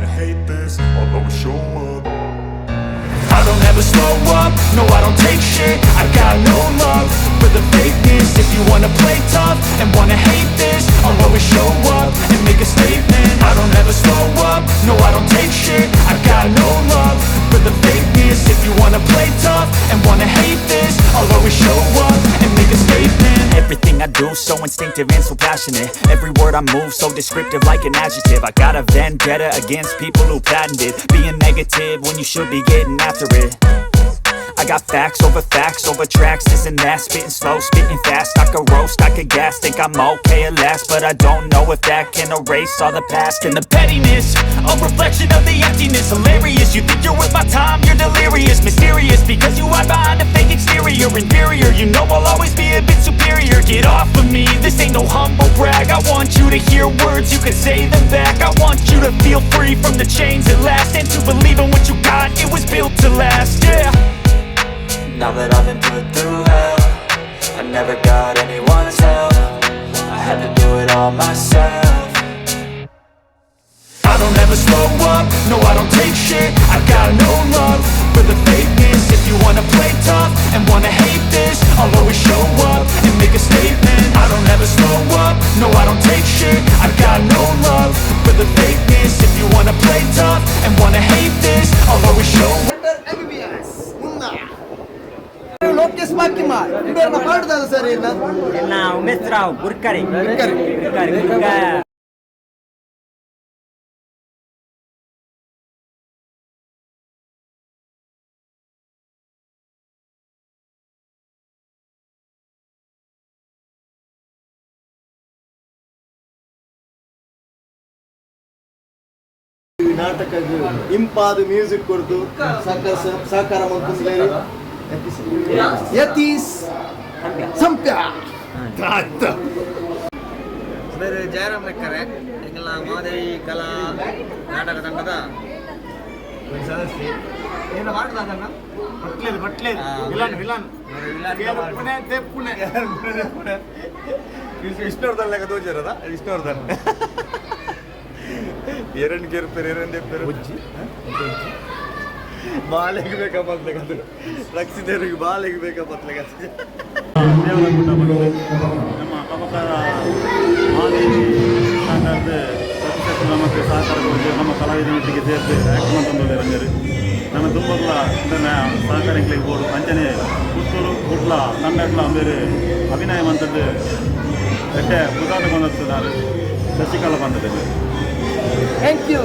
wanna hate this, I'll always show up. I don't ever slow up, no I don't take shit. I got no love for the fakeness. If you wanna play tough and wanna hate this, I'll always show up and make a statement. I don't ever slow up, no I don't take shit. I got no love for the fakeness. If you wanna play tough and wanna hate this, I'll always show up and make a statement. Everything I do so instinctive and so passionate. Every word I move so descriptive like an adjective. I got a vendetta against people who patented being negative when you should be getting after it. I got facts over tracks, this and that. Spitting slow, spitting fast, I could roast, I could gas. Think I'm okay at last, but I don't know if that can erase all the past. And the pettiness, a reflection of the emptiness. Hilarious, you think you're worth my time, you're delirious. Mysterious, because you hide behind a fake exterior. Inferior, you know I'll always be a bit superior. Get off of me, this ain't no humble brag. I want you to hear words, you can say them back. I want you to feel free from the chains at last, and to believe in what you got, it was built to last, yeah. Now that I've been put through hell, I never got anyone's help. I had to do it all myself. I don't ever slow up, no I don't take shit. I got no love for the fakeness. If you wanna play tough and wanna hate this, I'll always show up and make a statement. I don't ever slow up, no I don't take shit. I got no love for the fakeness. If you wanna play tough and wanna hate this, I'll always show up. Lokesh ಮಾಕಿಮಾರ್ ಇವೆಲ್ಲ ಪಾಡ್ದಲ್ಲ sir ಇನ್ನ ಉಮೇಶ್ ರಾವ್ ಗುರ್ಕರಿ ನಾಟಕಕ್ಕೆ ಇಂಪಾದ music ಕೊಡ್ತು ಸಹಕಾರ ಮಾಡ್ಕೊಂಡ್ಲೇರಿ ಯತೀಶ್ ಸಂಪ್ಯ ಬೇರೆ ಜಯರಾಮ್ ಲೆಕ್ಕರೆ ಎಂಗೆಲ್ಲ ಮಾದರಿ ಕಲಾ ನಾಟಕ ತಂಡದ ಸದಸ್ಯೆ ಏನು ಮಾಡಿದಾಗ ವಿಷ್ಣುವರ್ಧನ್ ಲೆಕ್ಕ ತೋಚಿರದ ವಿಷ್ಣುವರ್ಧನ್ ಎರಡ್ ಗೆರ್ಪೇರು ಎರಡ್ ಎಪ್ಪೇರು ಬಾಲೆಗೆ ಬೇಕಪ್ಪ ರಕ್ಷಿತರಿಗೆ ಬಾಲೆಗೆ ಬೇಕಪ್ಪ ದೇವರ ಗುಡ್ಡ ಬಂದು ನಮ್ಮ ಪ್ರಮುಖರ ಮಾದೇವಿ ಸಂಘದ ಪ್ರತಿಶತ ನಮಗೆ ಸಹಕಾರ ಕೊಟ್ಟು ನಮ್ಮ ಕಲಾವಿದನೊಟ್ಟಿಗೆ ಸೇರಿಸಿ ಆ್ಯಕ್ಟ್ ಮಾಡ್ಕೊಂಡು ರಂಗರು ನನ್ನ ತುಂಬಲ್ಲ ಸಹಕಾರಕ್ಕೆ ಬೋಡು ಅಂಚನೆ ಪುತ್ತೂರು ಕುಟ್ಲ ಕನ್ನಡ ಬೇರೆ ಅಭಿನಯ ಮಂತದ್ದು ಎಟ್ಟೆ ಉದಾಹರಣೆ ಬಂದದ್ದು ನಾನು ಶಶಿಕಲಾ ಬಂದದ್ದು ಥ್ಯಾಂಕ್ ಯು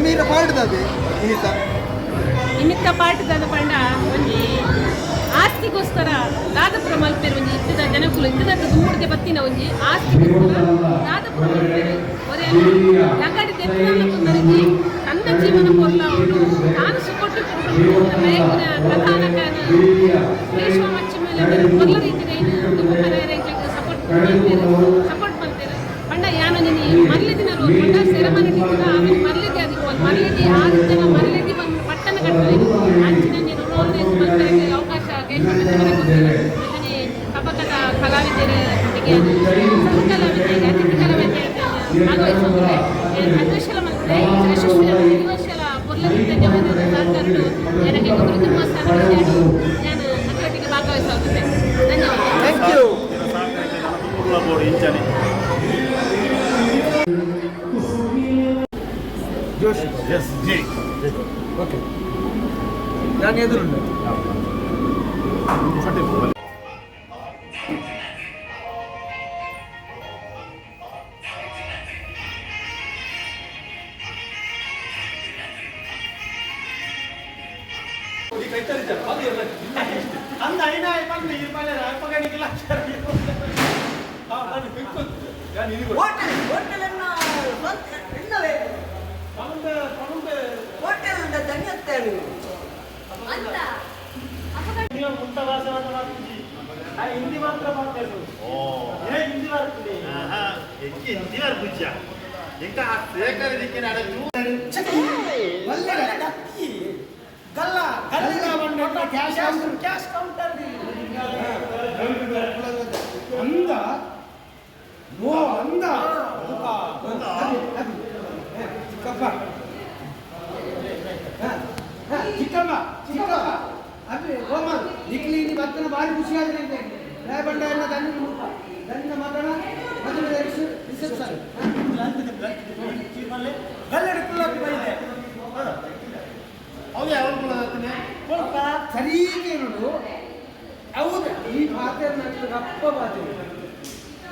ಮೀರ ಪಾಡ್ದದೆ ನಿಮಿತ್ತ ಪಾಠದ ಪಂಡ ಒಂಜಿ ಆಸ್ತಿಗೋಸ್ಕರ ದಾದಪುರ ಮಲ್ಪೇರು ಒಂಜಿ ಇತ್ತಿದ ಜನಕುಲು ಇತ್ತಿದ ದುಮ್ಮುಡ್ಗೆ ಬತ್ತಿನ ಒಂಜಿ ಆಸ್ತಿಗೋಸ್ಕರ ದಾದಪುರ ಮಲ್ಪೇರು ಒರೆ ಲಂಗಡಿ ತೆತ್ತನಕ್ಕುಂದರಿಜಿ ತನ್ನ ಜೀವನ ಪೊರ್ಲ ಅವಳು ತಾನು ಸುಕೊಟ್ಟು ಪ್ರಯತ್ನ ಕಥಾನಕನ ರೇಷ್ಮ ಮಚ್ಚಿ ಮೇಲೆ ಪೊರ್ಲ ರೀತಿಗೆ ದುಮ್ಮು ಕರೆಯರೇಂಜಕ್ಕೆ ಸಪೋರ್ಟ್ ಮಾಡ್ತೇವೆ ಪಂಡ ಯಾನ ನಿನ್ನೆ ಮರ್ಲಿ ದಿನ ಪಂಡ ಸೆರೆಮನೆ ಟಿಕ್ಕುದ ಆಮೇಲೆ ಮರ್ಲಿಗೆ ಅದಕ್ಕೆ ಒಂದು ಮರ್ಲಿಗೆ 6 ಜನ ಮರ್ಲಿಗೆ ಬಂದು ಪಟ್ಟಣ ಕಟ್ಟಲೆ ಅಂಚಿನ ನೀನು ರೋಲ್ ಮಲ್ಪೆಗೆ ಅವಕಾಶ ಅದನ್ನೇ ಕಪಕದ ಕಲಾವಿದರಿಗೆ ಕಲಾವಿದರಿಗೆ ಅತಿಥಿ ಕಲಾವಿದರಿಗೆ ಭಾಗವಹಿಸುವಂತೆ ಅನ್ವೇಷಣ ಮಾಡ್ತಾರೆ ಯಶಸ್ವಿಗಳ ಪೊರ್ಲದಿಂದ ಸರ್ಕಾರಗಳು ನನಗೆ ಗುರು ತುಂಬ ಸ್ಥಾನ ನಾನು ಅದರೊಟ್ಟಿಗೆ ಭಾಗವಹಿಸುತ್ತದೆ ಧನ್ಯವಾದ. ಜೋಶ್ ಎಸ್ ಜಿ ಓಕೆ ನಾನು ಎದುರುಂಡೆ ಹಿಂದಿ ಮಾತ್ರ ಮಾಡ್ತೇವೆ ಹಿಂದಿ ಬರ್ತದೆ ಹಿಂದಿ ಬರ್ಪುಜ್ಜ ಎಂಕ ಸೇಕರಿದಿಕ್ಕೆ ನಡೆದು ಗಲ್ಲ ಗಲ್ಲ ಬಂಡ ಕ್ಯಾಶ್ ಕೌಂಟರ್ ಅಂದ ಓ ಅಂದ ಚಿಕ್ಕಪ್ಪ ಚಿಕ್ಕಮ್ಮ ಅದು ಗೋಮಾಲ್ ನಿಕ್ಲಿ ಭತ್ತನ ಭಾರಿ ಖುಷಿ ಆದ್ರೆ ರಾಯಬಂಡ ಎಲ್ಲ ದಂಡ ಮಗನ ಮದುವೆ ರಿಸೆಪ್ಷನ್ ಸರಿಗೆ ನೋಡು ಹೌದ ಈ ಪಾತ್ರೆ ಗಪ್ಪ ಪಾತ್ರೆ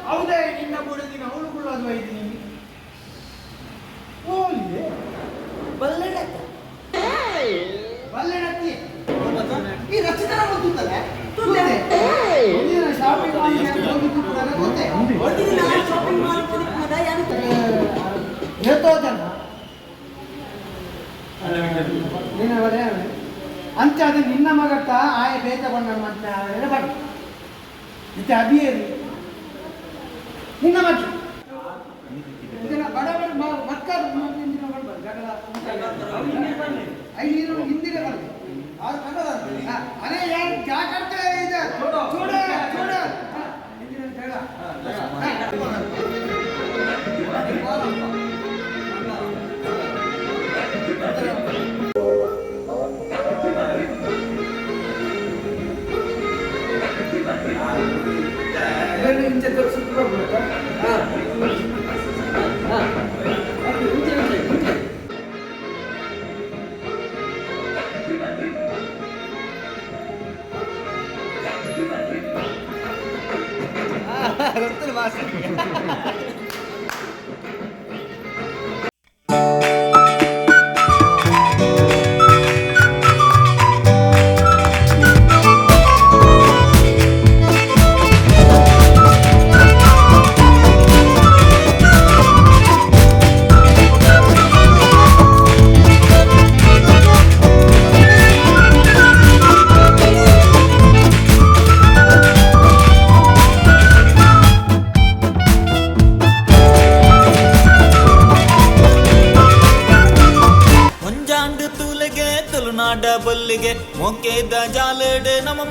ಹೌದೇ ನಿನ್ನ ಬುಡದಿನ ಅವಳು ಗುಳ್ಳೋದು ಇದ್ದೀನಿ ಓಲಿ ಬಲ್ಲೆಡತ್ತ ಬಲ್ಲೆಡತ್ತಿ ಈ ರಚಿತರ ಗೊತ್ತುತ್ತಲ್ಲ ಶಾಪಿಂಗ್ ಹೇಳ್ತೋ ಜನ ಅಂಚ ಅದು ನಿನ್ನ ಮಗಟ್ಟ ಆಯ ಬೇತ ಬಂದ ಮತ್ತೆ ಬಡ ಇತ್ತೆ ಅಭಿಯೇರಿ ನಿನ್ನ ಮಗ ಬಡ ಬಡ ಮಕ್ಕ ಐದು ಹಿಂದಿಗೆ ಬಂದು ಅವ್ರು ಕನ್ನಡ ಅದೇ ಯಾರು ಕ್ಯಾ ಕರ್ತೆ ಇದೆ ಚೂಡ ಚೂಡ ಹಿಂದಿನ ಅಂತ ಹೇಳ ಗೊತ್ತಿಲ್ಲ ಭಾಷೆ ಬಲ್ಲಿಗೆ ಮೊಕ್ಕೆದ ಜಾಲಡೆ ನಮ್ಮ